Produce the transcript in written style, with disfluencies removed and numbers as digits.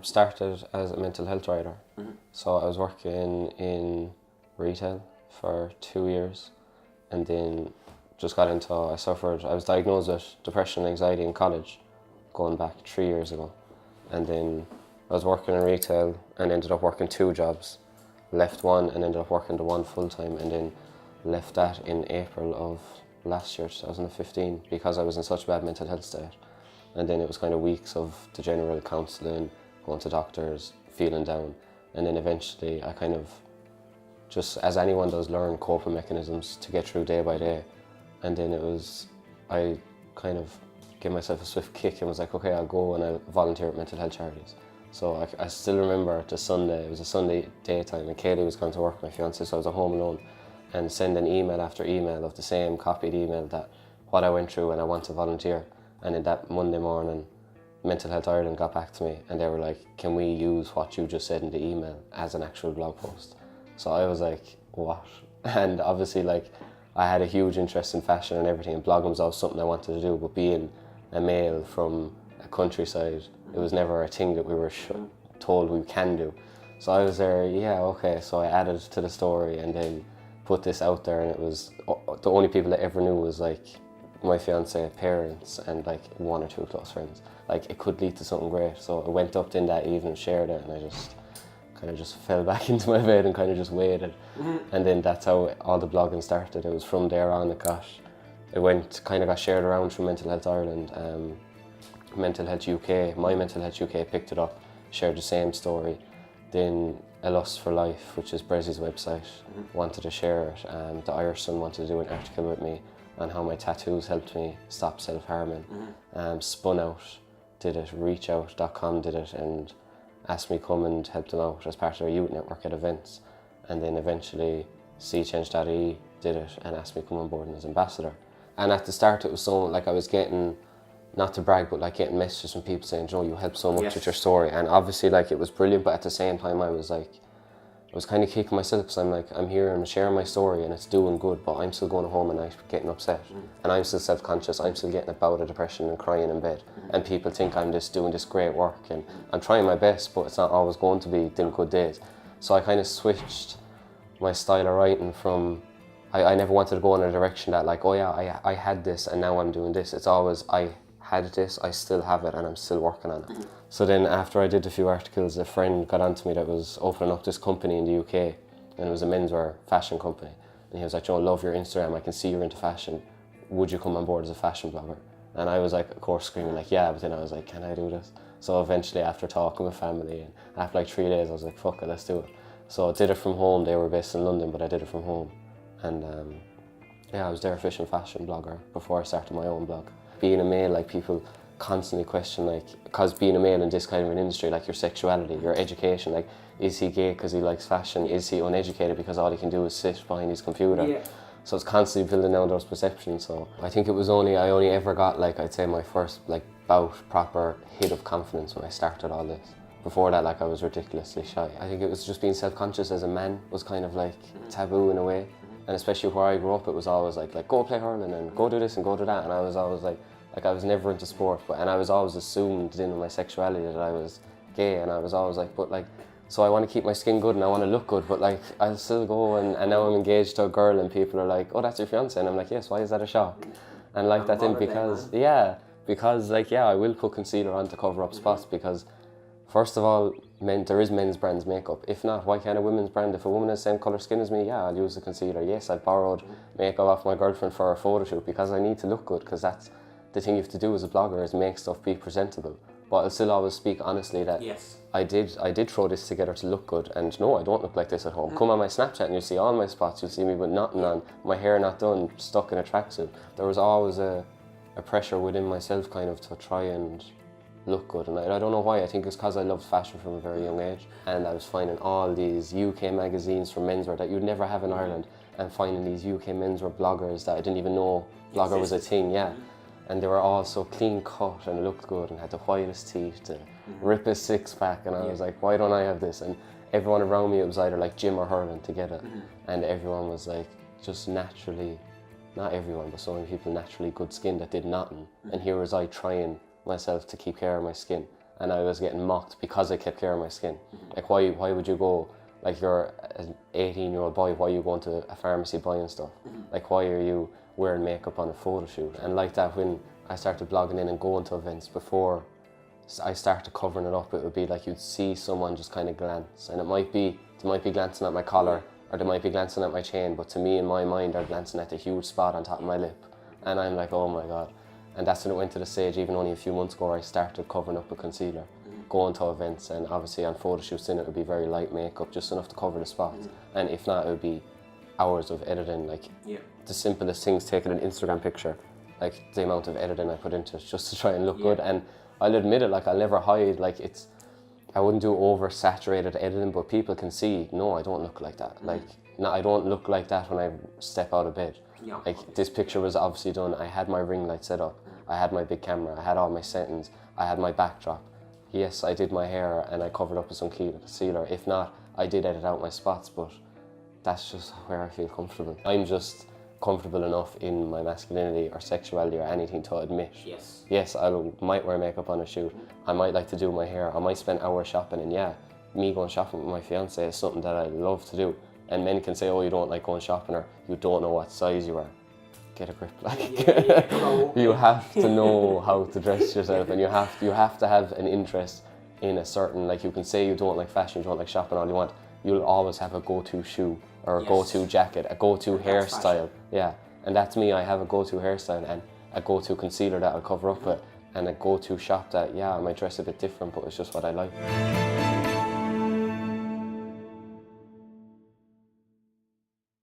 Started as a mental health writer. So I was working in retail for 2 years, and then just got into, I was diagnosed with depression and anxiety in college, going back 3 years ago. And then I was working in retail and ended up working 2 jobs, left one and ended up working the one full time, and then left that in April of last year, 2015, because I was in such a bad mental health state. And then it was kind of weeks of the general counselling, going to doctors, feeling down. And then eventually I kind of, just as anyone does, learn coping mechanisms to get through day by day. And then I kind of gave myself a swift kick and was like, okay, I'll go and I'll volunteer at mental health charities. So I still remember the Sunday, it was a Sunday daytime, and Kaylee was going to work, my fiancée, so I was at home alone, and sending email after email of the same copied email that what I went through and I want to volunteer. And then that Monday morning, Mental Health Ireland got back to me and they were like, can we use what you just said in the email as an actual blog post? So I was like, what? And obviously, like, I had a huge interest in fashion and everything, and blogging was always something I wanted to do, but being a male from a countryside, it was never a thing that we were told we can do. So I was there, yeah, okay, so I added to the story and then put this out there, and it was, the only people that ever knew was like my fiancé, parents, and like 1 or 2 close friends. Like, it could lead to something great. So I went up in that evening, shared it, and I just kind of just fell back into my bed and kind of just waited. And then that's how all the blogging started. It was from there on it got shared around through Mental Health Ireland. Mental Health UK, My Mental Health UK picked it up, shared the same story. Then A Lust for Life, which is Brezi's website, wanted to share it. The Irish Sun wanted to do an article with me on how my tattoos helped me stop self-harming. Spun Out did it, reachout.com did it, and asked me come and help them out as part of their youth network at events. And then eventually seechange.ie did it and asked me to come on board as ambassador. And at the start it was so, like, I was getting, not to brag, but like getting messages from people saying, Joe, you helped so much with your story. And obviously, like, it was brilliant, but at the same time I was kind of kicking myself, because I'm like, I'm here and sharing my story and it's doing good, but I'm still going home at night getting upset. And I'm still self-conscious, I'm still getting a bout of depression and crying in bed. And people think I'm just doing this great work, and I'm trying my best, but it's not always going to be them good days. So I kind of switched my style of writing from, I never wanted to go in a direction that like, oh yeah, I had this and now I'm doing this. It's always, I had this, I still have it, and I'm still working on it. So then after I did a few articles, a friend got onto me that was opening up this company in the UK, and it was a menswear fashion company. And he was like, Joe, I love your Instagram, I can see you're into fashion. Would you come on board as a fashion blogger? And I was like, of course, screaming like, yeah, but then I was like, can I do this? So eventually, after talking with family, and after like 3 days, I was like, fuck it, let's do it. So I did it from home. They were based in London, but I did it from home. And yeah, I was their official fashion blogger before I started my own blog. Being a male, like, people constantly question, like, because being a male in this kind of an industry, like, your sexuality, your education, like, is he gay because he likes fashion? Is he uneducated because all he can do is sit behind his computer? So it's constantly building down those perceptions. So I think it was I only ever got, like, I'd say my first, like, proper hit of confidence when I started all this. Before that, like, I was ridiculously shy. I think it was just being self-conscious as a man was kind of like taboo in a way. And especially where I grew up, it was always like go play hurling and go do this and go do that. And I was always like I was never into sport, and I was always assumed in my sexuality that I was gay, and I was always like, but like, so I want to keep my skin good and I want to look good, but like, I'll still go and now I'm engaged to a girl and people are like, oh, that's your fiancé, and I'm like, yes, why is that a shock? And like that then because, like, yeah, I will put concealer on to cover up spots, because first of all, there is men's brands makeup. If not, why can't a women's brand? If a woman has the same colour skin as me, yeah, I'll use the concealer. Yes, I borrowed makeup off my girlfriend for a photo shoot because I need to look good, because that's the thing you have to do as a blogger, is make stuff be presentable. But I'll still always speak honestly that I did throw this together to look good, and no, I don't look like this at home. Come on my Snapchat and you'll see all my spots, you'll see me with nothing on, my hair not done, stuck in a tracksuit. There was always a pressure within myself kind of to try and look good, and I don't know why. I think it's because I loved fashion from a very young age, and I was finding all these UK magazines for menswear that you'd never have in Ireland, and finding these UK menswear bloggers that I didn't even know blogger was a thing, and they were all so clean cut and looked good and had the whitest teeth, the rippest six-pack, and I was like, why don't I have this? And everyone around me, it was either like gym or hurling to get it, and everyone was like just naturally, not everyone, but so many people naturally good skin that did nothing, and here was I trying myself to keep care of my skin, and I was getting mocked because I kept clearing my skin. Like, why would you go, like, you're an 18-year-old boy, why are you going to a pharmacy buying stuff? Like, why are you wearing makeup on a photo shoot? And like that, when I started blogging in and going to events, before I started covering it up, it would be like you'd see someone just kind of glance, and they might be glancing at my collar, or they might be glancing at my chain, but to me, in my mind, they're glancing at the huge spot on top of my lip. And I'm like, oh my God. And that's when it went to the stage, even only a few months ago, where I started covering up with concealer, going to events, and obviously on photo shoots it would be very light makeup, just enough to cover the spots. And if not, it would be hours of editing, like the simplest things, taking an Instagram picture, like the amount of editing I put into it just to try and look good. And I'll admit it, like, I'll never hide, like, I wouldn't do over-saturated editing, but people can see, no, I don't look like that. Like, no, I don't look like that when I step out of bed. Like, this picture was obviously done, I had my ring light set up, I had my big camera, I had all my settings, I had my backdrop. Yes, I did my hair and I covered up with some concealer. If not, I did edit out my spots, but that's just where I feel comfortable. I'm just comfortable enough in my masculinity or sexuality or anything to admit. Yes, I might wear makeup on a shoot. I might like to do my hair. I might spend hours shopping, and yeah, me going shopping with my fiance is something that I love to do. And men can say, oh, you don't like going shopping, or you don't know what size you are. Get a grip, like. You have to know how to dress yourself, and you have to have an interest in a certain, like, you can say you don't like fashion, you don't like shopping all you want. You'll always have a go-to shoe, or a go-to jacket, a go-to hairstyle. Yeah, and that's me. I have a go-to hairstyle and a go-to concealer that I'll cover up with, and a go-to shop that, yeah, I might dress a bit different, but it's just what I like.